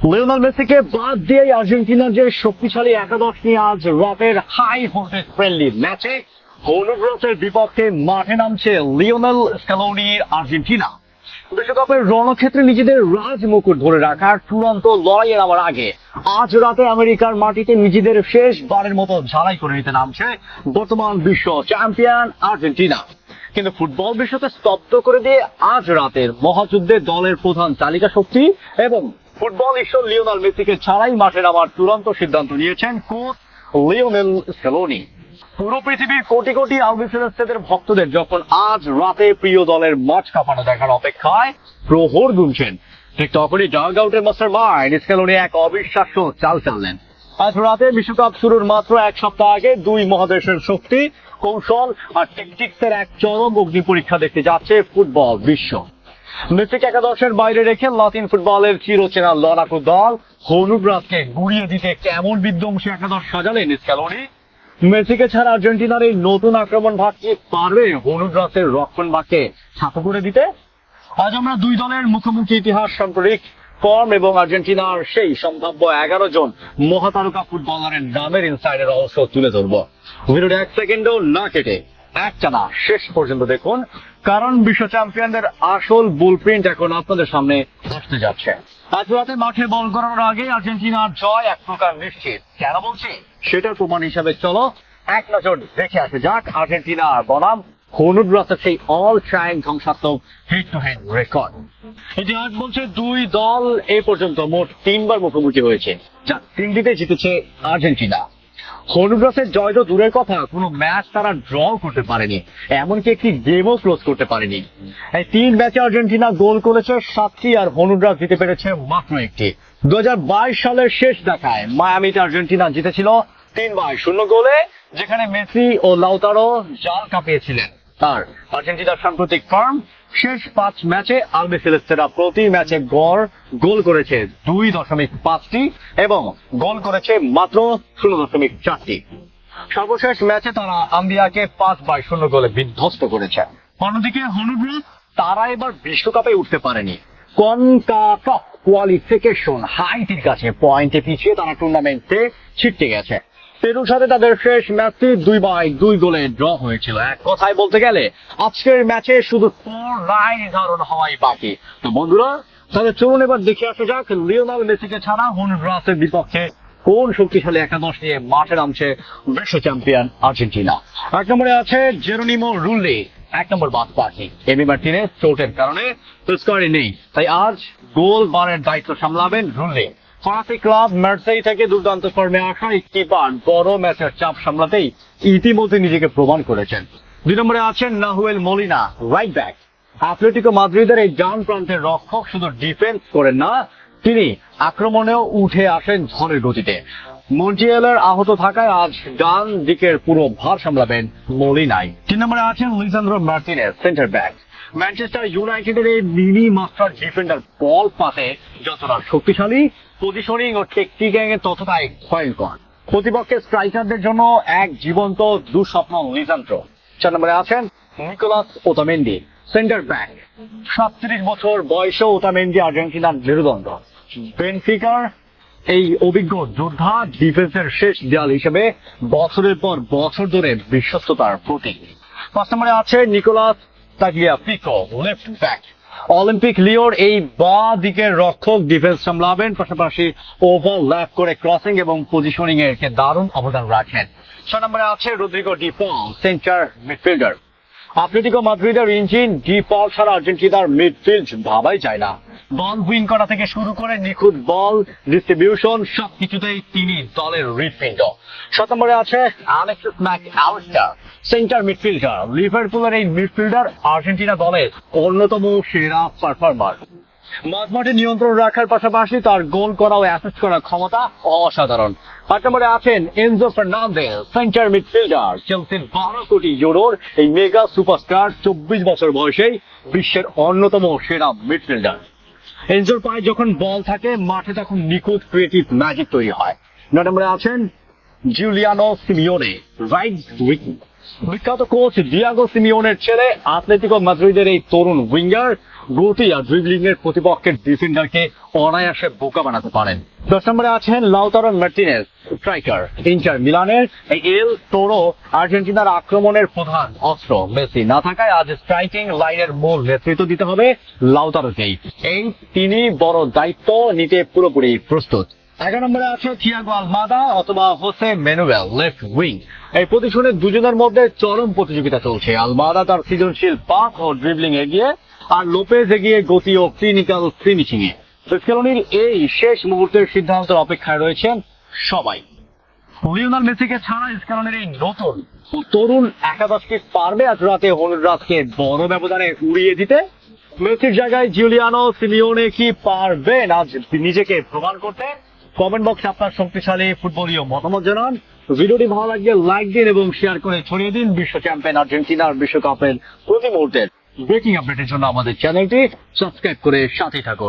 Lionel মেসিকে বাদ দিয়ে আর্জেন্টিনার যে শক্তিশালী একাদশ নিয়ে আজ রাতের হাই ভোল্টেজ ফ্রেন্ডলি ম্যাচে হন্ডুরাসের বিপক্ষে মাঠে নামছে লিওনেল স্ক্যালোনির আর্জেন্টিনা। বিশ্বকাপের রণক্ষেত্রে নিজেদের রাজ মুকুট ধরে রাখার চূড়ান্ত লড়াইয়ে নামার আগে আজ রাতে আমেরিকার মাটিতে নিজেদের শেষবারের মতো ঝালাই করে নিতে নামছে বর্তমান বিশ্ব চ্যাম্পিয়ন আর্জেন্টিনা। কিন্তু ফুটবল বিশ্বকে স্তব্ধ করে দিয়ে আজ রাতের মহাযুদ্ধে দলের প্রধান তালিকা শক্তি এবং ফুটবল ঈশ্বর লিওনেল মেসিকে ছাড়াই মাঠে নামার চূড়ান্ত সিদ্ধান্ত নিয়েছেন কোচ লিওনেল স্ক্যালোনি। পুরো পৃথিবীর কোটি কোটি আলবিসেলেস্তেদের ভক্তদের যখন আজ রাতে প্রিয় দলের মাঠ কাঁপানো দেখার অপেক্ষায় প্রহর গুনছেন, ঠিক তখনই ডাগ আউটের মাস্টার মাইন্ড স্ক্যালোনি এক অবিশ্বাস্য চাল চাললেন। আজ রাতে বিশ্বকাপ শুরুর মাত্র এক সপ্তাহ আগে দুই মহাদেশের শক্তি, কৌশল আর টেকটিক্সের এক চরম অগ্নি পরীক্ষা দেখতে যাচ্ছে ফুটবল বিশ্ব। মেসিকে একাদশের বাইরে রেখে লাতিন ফুটবলের চিরচেনা লড়াকু দল হন্ডুরাসকে গুড়িয়ে দিতে কেমন বিধ্বংসী একাদশ সাজালেন স্ক্যালোনি। মেসিকে ছাড়া আর্জেন্টিনার এই নতুন আক্রমণ ভাগ কি পারবে হন্ডুরাসের রক্ষণ ভাগকে ছাপা করে দিতে? আজ আমরা দুই দলের মুখোমুখি ইতিহাস, সাম্প্রতিক ফর্ম এবং আর্জেন্টিনার সেই সম্ভাব্য 11 জন মহাতারকা ফুটবলারের নামের ইনসাইডের রহস্য তুলে ধরব। ভিডিওটা এক সেকেন্ডও না কেটে একটানা শেষ পর্যন্ত দেখুন, কারণ বিশ্ব চ্যাম্পিয়নদের আসল বুলপ্রিন্ট এখন আপনাদের সামনে আসতে যাচ্ছে। আজ রাতে মাঠে বল করানোর আগে আর্জেন্টিনার জয় এক প্রকার নিশ্চিত। কেন বলছি সেটার প্রমাণ হিসাবে চলো এক নজর দেখে আসে যাক আর্জেন্টিনা বনাম হন্ডুরাসের সেই অল টাইম ধ্বংসাত্মক হেড টু হেড রেকর্ড। ইতিহাস বলছে দুই দল এ পর্যন্ত মোট 3 বার মুখোমুখি হয়েছে, যা 3টিতে জিতেছে আর্জেন্টিনা। হন্ডুরাসের জয় তো দূরের কথা, কোনো ম্যাচ তারা ড্র করতে পারেনি, এমনকি একটি গেমও ক্লোজ করতে পারেনি। এই 3 ম্যাচে আর্জেন্টিনা গোল করেছে 7টি আর হন্ডুরাস জিতে পেরেছে মাত্র 1টি। 2022 সালের শেষ দেখায় মায়ামিতে আর্জেন্টিনা জিতেছিল 3-0 গোলে, যেখানে মেসি ও লাউতারো জাল কাঁপিয়েছিলেন। আর আর্জেন্টিনার সাম্প্রতিক ফর্ম, শেষ 5 ম্যাচে আলবিসেলেস্তেরা প্রতি ম্যাচে গড় গোল করেছে 2.5টি এবং গোল করেছে মাত্র 0.4টি। সর্বশেষ ম্যাচে তারা আম্বিয়াকে 5-0 গোলে বিধ্বস্ত করেছে। অন্যদিকে হন্ডুরাস তারা এবার বিশ্বকাপে উঠতে পারেনি। কনকাকাফ কোয়ালিফিকেশন হাইতির কাছে পয়েন্টে পিছিয়ে তারা টুর্নামেন্টে ছিটকে গেছে। পেরুর সাথে তাদের শেষ ম্যাচটি 2-2 গোলে ড্র হয়েছিল। এক কথায় বলতে গেলে আজকের ম্যাচে শুধু স্কোর লাইন নির্ধারণ হওয়াই বাকি। তো বন্ধুরা, তাহলে চলুন এবার দেখে আসা যাক লিওনেল মেসিকে ছাড়া হন্ডুরাসের বিপক্ষে কোন শক্তিশালী একাদশ নিয়ে মাঠে নামছে বিশ্ব চ্যাম্পিয়ন আর্জেন্টিনা। 1 নম্বরে আছে জেরোনিমো রুল্লি, 1 নম্বর বাদ পাখি। এমি মার্টিনেজ চোটের কারণে স্কোয়ারে নেই, তাই আজ গোল বারের দায়িত্ব সামলাবেন রুল্লি। ফরাসি ক্লাব মার্সেই থেকে দুর্দান্ত ফর্মে আসা এই কিপার বড় ম্যাচের চাপ সামলাতেই ইতিমধ্যে নিজেকে প্রমাণ করেছেন। 2 নম্বরে আছেন Nahuel Molina, right back. Atletico মাদ্রিদের এই ডান প্রান্তের রক্ষক শুধু ডিফেন্স করেন না, তিনি আক্রমণেও উঠে আসেন ঝড়ের গতিতে। মন্টিয়েলের আহত থাকায় আজ ডান দিকের পুরো ভার সামলাবেন মলিনাই। 3 নম্বরে আছেন Lisandro Martinez, centre back. Manchester ইউনাইটেডের এই মিনি মাস্টার ডিফেন্ডার বল পাতে যতটা শক্তিশালী, পজিশনিং ও টেকটিকিং এ ততটাই ভয়ঙ্কর। প্রতিপক্ষের স্ট্রাইকারদের জন্য এক জীবন্ত দুঃস্বপ্ন লিসান্দ্রো। 4 নম্বরে আছেন নিকোলাস ওতামেন্ডি, সেন্টার ব্যাক। 37 বছর বয়সে ওতামেন্ডি আর্জেন্টিনার মেরুদণ্ড। বেনফিকার এই অভিজ্ঞ যোদ্ধা ডিফেন্সের শেষ দেয়াল হিসেবে বছরের পর বছর ধরে বিশ্বস্ততার প্রতীক। 5 নম্বরে আছে Nicolas Tagliafico, left back. Olympique লিওর এই বাঁ দিকের রক্ষক ডিফেন্স সামলাবেন, পাশাপাশি ওভারল্যাপ করে ক্রসিং এবং পজিশনিং এর দারুণ অবদান রাখেন। 6 নম্বরে আছে রদ্রিগো ডি পল, সেন্টার মিডফিল্ডার। অ্যাটলেটিকো মাদ্রিদের ইঞ্জিন ডি পল ছাড়া আর্জেন্টিনার মিডফিল্ড ভাবাই যায় না। বল উইন করা থেকে শুরু করে নিখুঁত বল ডিস্ট্রিবিউশন সবকিছুতেই তিনি দলের হৃৎপিণ্ড। 7 নম্বরে আছে Alexis Mac Allister, centre midfielder. লিভারপুলের এই মিডফিল্ডার আর্জেন্টিনা দলের অন্যতম সেরা পারফর্মার। মাঝমাঠে নিয়ন্ত্রণ রাখার পাশাপাশি তার গোল করা ও অ্যাসিস্ট করার ক্ষমতা অসাধারণ। 8 নম্বরে আছেন এনজো ফার্নান্দেজ, সেন্টার মিডফিল্ডার। চেলসির 12 কোটি ইউরোর এই মেগা সুপারস্টার 24 বছর বয়সেই বিশ্বের অন্যতম সেরা মিডফিল্ডার। এনজোর পায়ে যখন বল থাকে মাঠে তখন নিখুঁত ক্রিয়েটিভ ম্যাজিক তৈরি হয়। 9 নম্বরে আছেন জুলিয়ানো সিমিওনে, রাইট উইং। বিখ্যাত কোচ ডিয়াগো সিমিওনের ছেলে, অ্যাটলেটিকো মাদ্রিদের এই তরুণ উইঙ্গার গতি আর ড্রিবলিং এর প্রতিপক্ষের ডিফেন্ডারকে অনায়াসে বোকা বানাতে পারেন। 10 নম্বরে আছেন লাউতারো মার্টিনেজ, স্ট্রাইকার, ইন্টার মিলানের। এই এল তোরো আর্জেন্টিনার আক্রমণের প্রধান অস্ত্র। মেসি না থাকায় আজ স্ট্রাইকিং লাইনের মূল নেতৃত্ব দিতে হবে লাউতারোকেই। তিনি বড় দায়িত্ব নিতে পুরোপুরি প্রস্তুত। 11 নম্বরে আছে থিয়াগো আলমাদা অথবা হোসে ম্যানুয়েল, লেফট উইং। এই পজিশনে দুজনের মধ্যে চরম প্রতিযোগিতা চলছে। আলমাদা তার সৃজনশীল পাস ও ড্রিবলিং এগিয়ে, আর লোপেজ এগিয়ে গতি ও ক্লিনিক্যাল ফিনিশিং এ। স্কেলোনির এই শেষ মুহূর্তের সিদ্ধান্তের অপেক্ষায় রয়েছেন সবাই। লিওনেল মেসিকে ছাড়া স্কেলোনির এই নতুন ও তরুণ একাদশটি পারবে আজ রাতে হন্ডুরাসকে বড় ব্যবধানে উড়িয়ে দিতে? মেসির জায়গায় জুলিয়ানো সিমিওনে কি পারবেন আজ নিজেকে প্রমাণ করতে? কমেন্ট বক্সে আপনার শক্তিশালী ফুটবলীয় মতামত জানান। ভিডিওটি ভালো লাগলে লাইক দিন এবং শেয়ার করে ছড়িয়ে দিন। বিশ্ব চ্যাম্পিয়ন আর্জেন্টিনার বিশ্বকাপের প্রতি মুহূর্তের ব্রেকিং আপডেটের জন্য আমাদের চ্যানেলটি সাবস্ক্রাইব করে সাথে থাকুন।